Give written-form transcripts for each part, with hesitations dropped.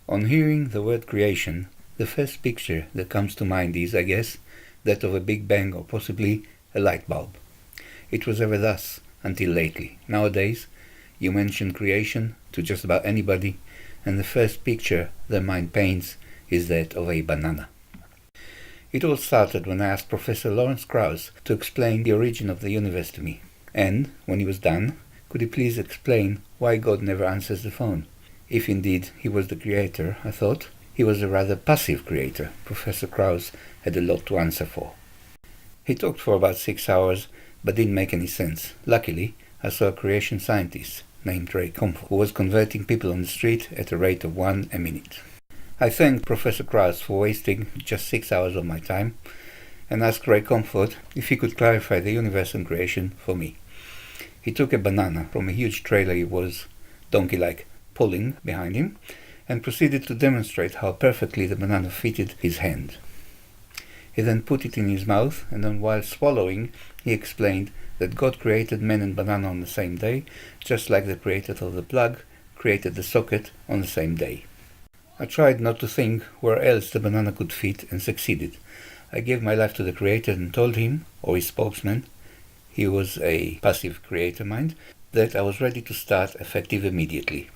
On hearing the word creation, the first picture that comes to mind is, I guess, that of a Big Bang or possibly a light bulb. It was ever thus until lately. Nowadays, you mention creation to just about anybody, and the first picture their mind paints is that of a banana. It all started when I asked Professor Lawrence Krauss to explain the origin of the universe to me. And, when he was done, could he please explain why God never answers the phone? If indeed he was the creator, I thought, he was a rather passive creator. Professor Krauss had a lot to answer for. He talked for about 6 hours, but didn't make any sense. Luckily, I saw a creation scientist named Ray Comfort, who was converting people on the street at a rate of 1 a minute. I thanked Professor Krauss for wasting just 6 hours of my time, and asked Ray Comfort if he could clarify the universe and creation for me. He took a banana from a huge trailer he was, donkey-like, pulling behind him, and proceeded to demonstrate how perfectly the banana fitted his hand. He then put it in his mouth, and then while swallowing, he explained that God created man and banana on the same day, just like the creator of the plug created the socket on the same day. I tried not to think where else the banana could fit, and succeeded. I gave my life to the creator and told him, or his spokesman, he was a passive creator mind, that I was ready to start effective immediately.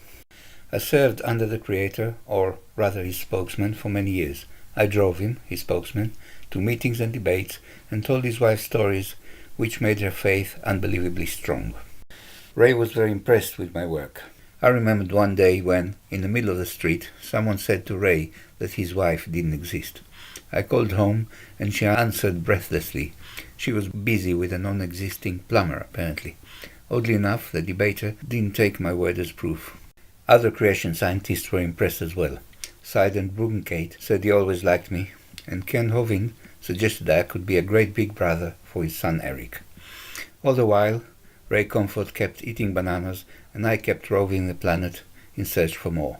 I served under the creator, or rather his spokesman, for many years. I drove him, his spokesman, to meetings and debates, and told his wife stories which made her faith unbelievably strong. Ray was very impressed with my work. I remembered one day when, in the middle of the street, someone said to Ray that his wife didn't exist. I called home, and she answered breathlessly. She was busy with a non-existing plumber, apparently. Oddly enough, the debater didn't take my word as proof. Other creation scientists were impressed as well. Sidon Bruggencate said he always liked me, and Ken Hovind suggested that I could be a great big brother for his son Eric. All the while, Ray Comfort kept eating bananas, and I kept roving the planet in search for more.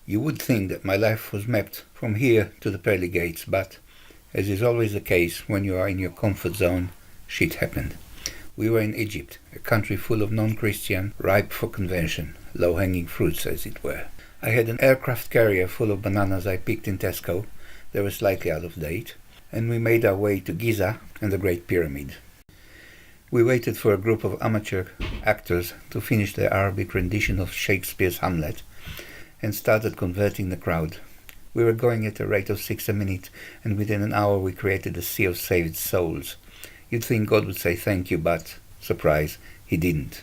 You would think that my life was mapped from here to the pearly gates, but, as is always the case when you are in your comfort zone, shit happened. We were in Egypt, a country full of non-Christian, ripe for conversion, low-hanging fruits as it were. I had an aircraft carrier full of bananas I picked in Tesco. They were slightly out of date, and we made our way to Giza and the Great Pyramid. We waited for a group of amateur actors to finish their Arabic rendition of Shakespeare's Hamlet, and started converting the crowd. We were going at a rate of 6 a minute, and within an hour we created a sea of saved souls. You'd think God would say thank you, but, surprise, he didn't.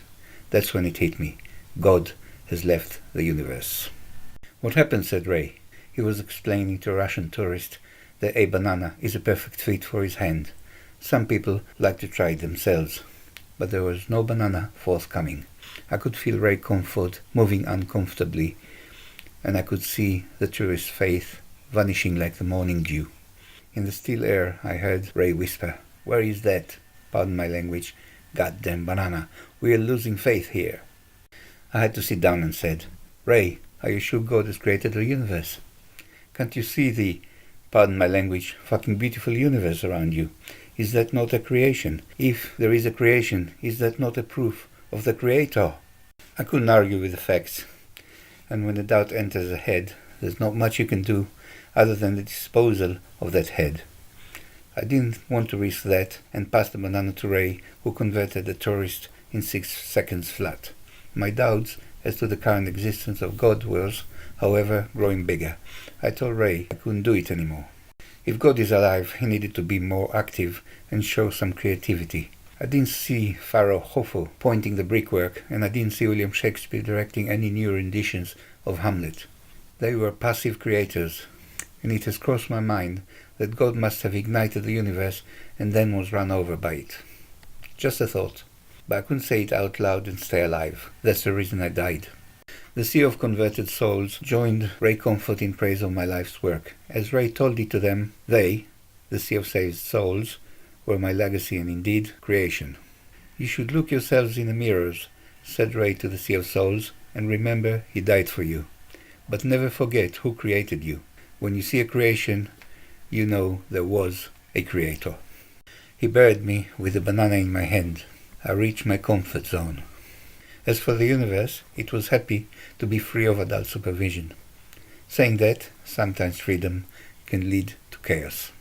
That's when it hit me. God has left the universe. What happened, said Ray. He was explaining to a Russian tourist that a banana is a perfect fit for his hand. Some people like to try it themselves, but there was no banana forthcoming. I could feel Ray Comfort moving uncomfortably, and I could see the tourist's faith vanishing like the morning dew. In the still air I heard Ray whisper, "Where is that, pardon my language, goddamn banana? We are losing faith here." I had to sit down and said, "Ray, are you sure God has created the universe? Can't you see the, pardon my language, fucking beautiful universe around you? Is that not a creation? If there is a creation, is that not a proof of the creator?" I couldn't argue with the facts, and when the doubt enters the head, there's not much you can do other than the disposal of that head. I didn't want to risk that and pass the banana to Ray, who converted the tourist in 6 seconds flat. My doubts as to the current existence of God was, however, growing bigger. I told Ray I couldn't do it anymore. If God is alive, he needed to be more active and show some creativity. I didn't see Pharaoh Khufu pointing the brickwork, and I didn't see William Shakespeare directing any new renditions of Hamlet. They were passive creators, and it has crossed my mind that God must have ignited the universe and then was run over by it. Just a thought, but I couldn't say it out loud and stay alive. That's the reason I died. The sea of converted souls joined Ray Comfort in praise of my life's work. As Ray told it to them, they, the sea of saved souls, were my legacy and indeed creation. "You should look yourselves in the mirrors," said Ray to the sea of souls, "and remember he died for you. But never forget who created you. When you see a creation, you know there was a creator." He buried me with a banana in my hand. I reached my comfort zone. As for the universe, it was happy to be free of adult supervision. saying that sometimes freedom can lead to chaos.